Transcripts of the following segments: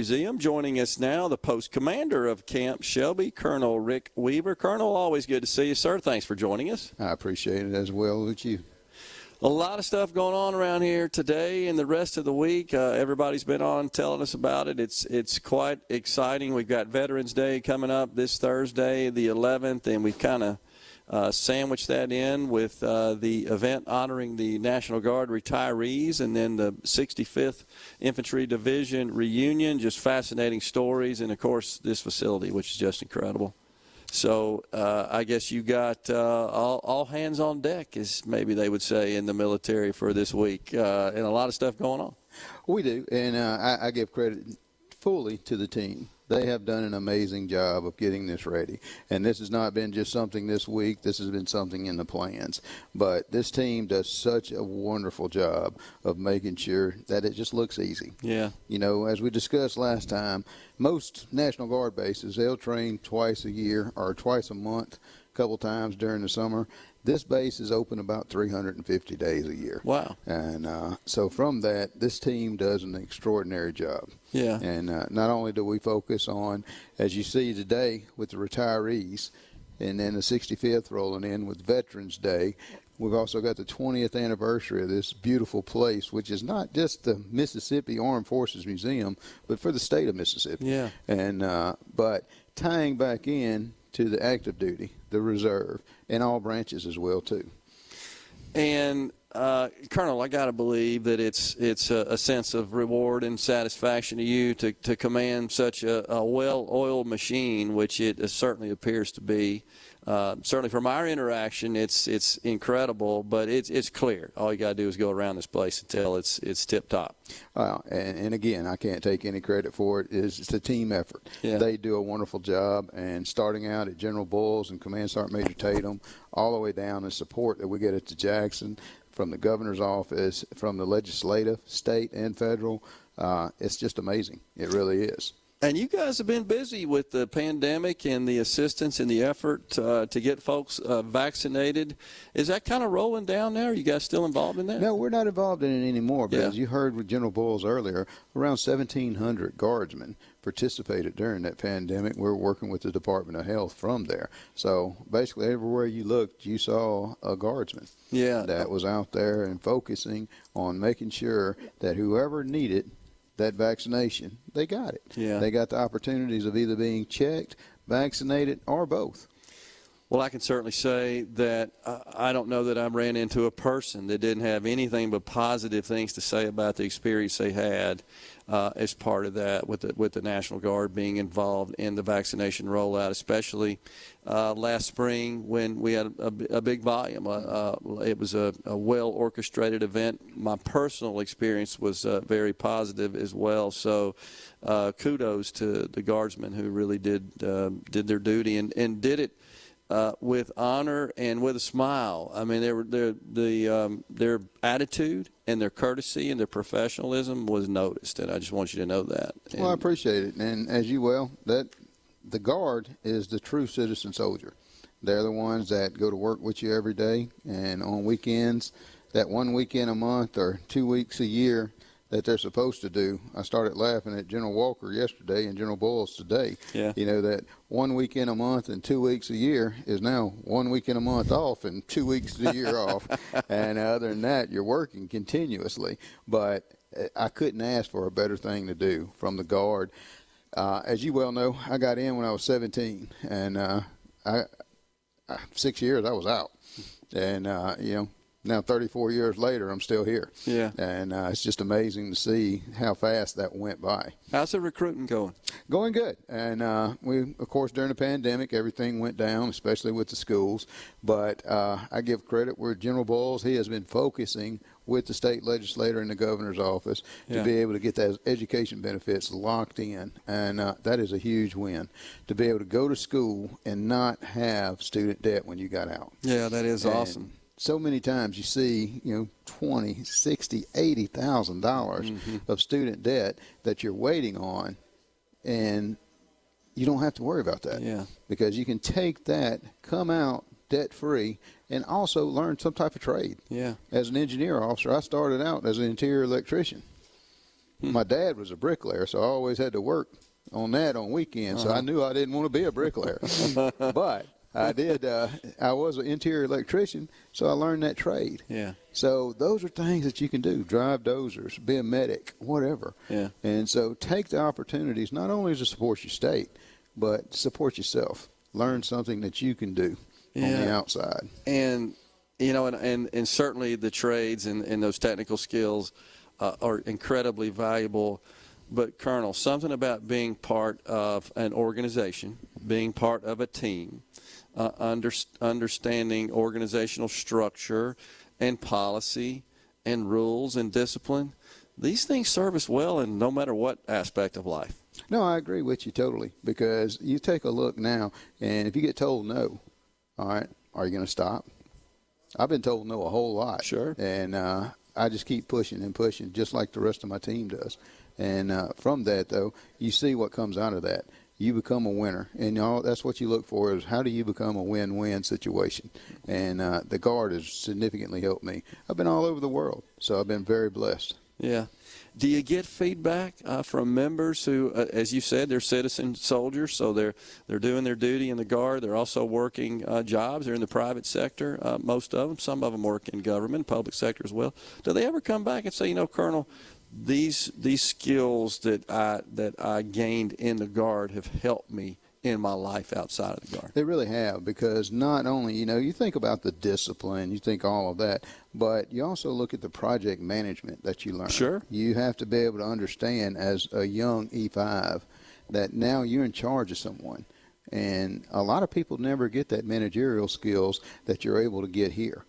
Museum. Joining us now, the post commander of Camp Shelby, Colonel Rick Weaver. Colonel, always good to see you, sir. Thanks for joining us. I appreciate it as well with you. A lot of stuff going on around here today and the rest of the week. Everybody's been on telling us about it. It's quite exciting. We've got Veterans Day coming up this Thursday, the 11th, and we've kind of sandwiched that in with the event honoring the National Guard retirees, and then the 65th Infantry Division reunion. Just fascinating stories, and of course this facility, which is just incredible. So I guess you got all hands on deck, as maybe they would say in the military for this week, and a lot of stuff going on. We do, and I give credit fully to the team. They have done an amazing job of getting this ready. And this has not been just something this week. This has been something in the plans. But this team does such a wonderful job of making sure that it just looks easy. Yeah. You know, as we discussed last time, most National Guard bases, they'll train twice a year or twice a month, a couple times during the summer. This base is open about 350 days a year. Wow. And so from that, this team does an extraordinary job. Yeah. And not only do we focus on, as you see today with the retirees, and then the 65th rolling in with Veterans Day, we've also got the 20th anniversary of this beautiful place, which is not just the Mississippi Armed Forces Museum, but for the state of Mississippi. Yeah. And but tying back in to the active duty, the reserve, and all branches as well too. And Colonel, I got to believe that it's a sense of reward and satisfaction to you to command such a well-oiled machine, which it certainly appears to be. Certainly from our interaction, it's incredible, but it's clear. All you got to do is go around this place until it's tip-top. And again, I can't take any credit for it. It's a team effort. Yeah. They do a wonderful job, and starting out at General Bulls and Command Sergeant Major Tatum, all the way down the support that we get at the Jackson, from the governor's office, from the legislative, state and federal, it's just amazing. It really is. And you guys have been busy with the pandemic and the assistance and the effort to get folks vaccinated. Is that kind of rolling down now? Are you guys still involved in that? No, we're not involved in it anymore. But Yeah. as you heard with General Bulls earlier, around 1,700 guardsmen participated during that pandemic. We're working with the Department of Health from there. So basically everywhere you looked, you saw a guardsman that was out there and focusing on making sure that whoever needed that vaccination, they got it. Yeah. They got the opportunities of either being checked, vaccinated, or both. Well, I can certainly say that I don't know that I ran into a person that didn't have anything but positive things to say about the experience they had as part of that, with the National Guard being involved in the vaccination rollout, especially last spring when we had a big volume. It was a well-orchestrated event. My personal experience was very positive as well. So kudos to the guardsmen who really did their duty and did it with honor and with a smile. I mean, their attitude and their courtesy and their professionalism was noticed, and I just want you to know that. Well, I appreciate it. And as you that the Guard is the true citizen soldier. They're the ones that go to work with you every day, and on weekends, that 1 weekend a month or 2 weeks a year that they're supposed to do. I started laughing at General Walker yesterday and General Bulls today. Yeah. You know, that 1 weekend a month and 2 weeks a year is now 1 weekend a month off and 2 weeks a year off. And other than that, you're working continuously. But I couldn't ask for a better thing to do from the Guard. As you well know, I got in when I was 17, and 6 years I was out. And, you know, now 34 years later, I'm still here. Yeah. And it's just amazing to see how fast that went by. How's the recruiting going? Going good. And we, of course, during the pandemic, everything went down, especially with the schools. But I give credit where General Bulls, he has been focusing with the state legislator and the governor's office to be able to get those education benefits locked in. And that is a huge win, to be able to go to school and not have student debt when you got out. Yeah, that is awesome. So many times you see, you know, $20,000, $60,000, $80,000 of student debt that you're waiting on, and you don't have to worry about that. Yeah. Because you can take that, come out debt-free, and also learn some type of trade. Yeah. As an engineer officer, I started out as an interior electrician. My dad was a bricklayer, so I always had to work on that on weekends. So I knew I didn't want to be a bricklayer. But I did. I was an interior electrician, so I learned that trade. Yeah. So those are things that you can do: drive dozers, be a medic, whatever. Yeah. And so take the opportunities not only to support your state, but support yourself. Learn something that you can do on the outside. And and certainly the trades and those technical skills are incredibly valuable. But, Colonel, something about being part of an organization, being part of a team, understanding organizational structure and policy and rules and discipline, these things serve us well in no matter what aspect of life. No, I agree with you totally, because you take a look now, and if you get told no, all right, are you going to stop? I've been told no a whole lot. Sure. And I just keep pushing and pushing, just like the rest of my team does. And from that, though, you see what comes out of that. You become a winner. And that's what you look for, is how do you become a win-win situation. And the Guard has significantly helped me. I've been all over the world, so I've been very blessed. Yeah. Do you get feedback from members who, as you said, they're citizen soldiers, so they're doing their duty in the Guard. They're also working jobs. They're in the private sector, most of them. Some of them work in government, public sector as well. Do they ever come back and say, Colonel, these skills that I gained in the Guard have helped me in my life outside of the Guard? They really have, because not only, you think about the discipline, you think all of that, but you also look at the project management that you learn. Sure. You have to be able to understand as a young E5 that now you're in charge of someone. And a lot of people never get that managerial skills that you're able to get here.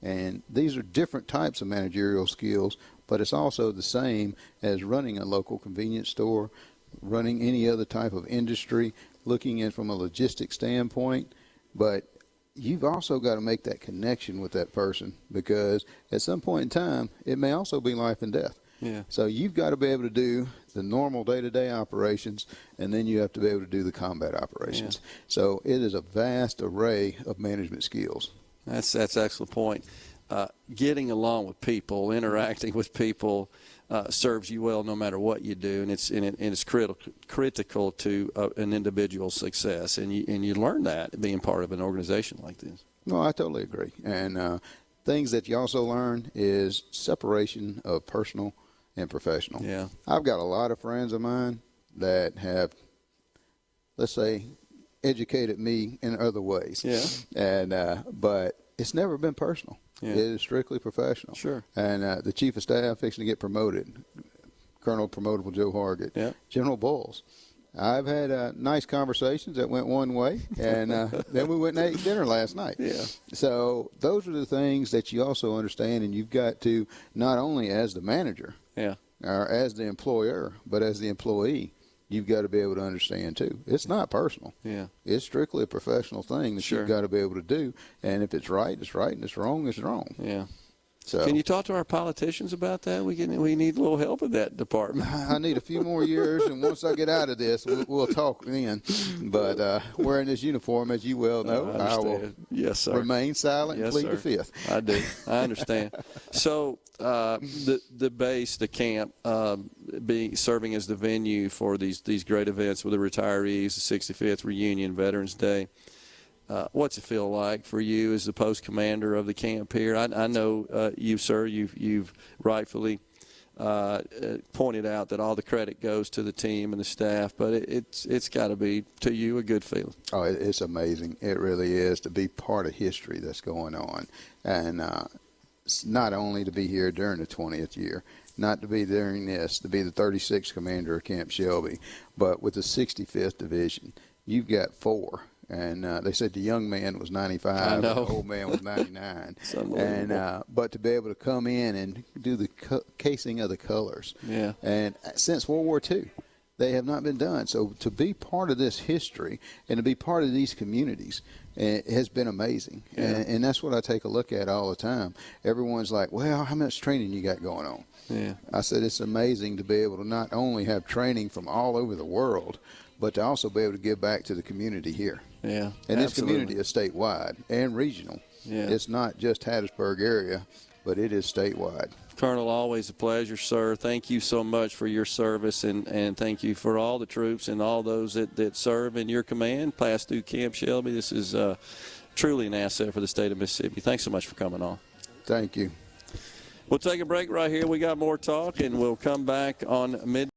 And these are different types of managerial skills, but it's also the same as running a local convenience store, running any other type of industry, looking at from a logistic standpoint. But you've also got to make that connection with that person, because at some point in time, it may also be life and death. Yeah. So you've got to be able to do the normal day-to-day operations, and then you have to be able to do the combat operations. Yeah. So it is a vast array of management skills. That's an excellent point. Getting along with people, interacting with people, serves you well no matter what you do, and it's critical to an individual's success, and you learn that being part of an organization like this. No, I totally agree. And things that you also learn is separation of personal and professional. Yeah. I've got a lot of friends of mine that have, let's say, educated me in other ways. Yeah. And but it's never been personal. Yeah. It is strictly professional. Sure. And the chief of staff fixing to get promoted, Colonel Promotable Joe Hargett, yeah. General Bowles. I've had nice conversations that went one way, and then we went and ate dinner last night. Yeah. So those are the things that you also understand, and you've got to, not only as the manager, yeah, or as the employer, but as the employee, you've got to be able to understand too. It's not personal. Yeah. It's strictly a professional thing that Sure. you've got to be able to do. And if it's right, it's right, and it's wrong, it's wrong. Yeah. So can you talk to our politicians about that? We need a little help in that department. I need a few more years, and once I get out of this, we'll talk then. But wearing this uniform, as you well know, I will yes, sir. remain silent and plead the fifth. I do. I understand. So the base, the camp, serving as the venue for these great events with the retirees, the 65th reunion, Veterans Day. What's it feel like for you as the post commander of the camp here? I know you, sir. You've rightfully pointed out that all the credit goes to the team and the staff, but it's got to be to you a good feeling. Oh, it's amazing. It really is, to be part of history that's going on, and not only to be here during the 20th year, not to be during this, to be the 36th commander of Camp Shelby, but with the 65th Division, you've got 4. And they said the young man was 95, the old man was 99. And but to be able to come in and do the casing of the colors. Yeah. And since World War II, they have not been done. So to be part of this history and to be part of these communities has been amazing. Yeah. And that's what I take a look at all the time. Everyone's like, well, how much training you got going on? Yeah. I said it's amazing to be able to not only have training from all over the world, but to also be able to give back to the community here. Yeah, and this community is statewide and regional. Yeah. It's not just Hattiesburg area, but it is statewide. Colonel, always a pleasure, sir. Thank you so much for your service, and thank you for all the troops and all those that serve in your command, pass through Camp Shelby. This is truly an asset for the state of Mississippi. Thanks so much for coming on. Thank you. We'll take a break right here. We got more talk, and we'll come back on mid.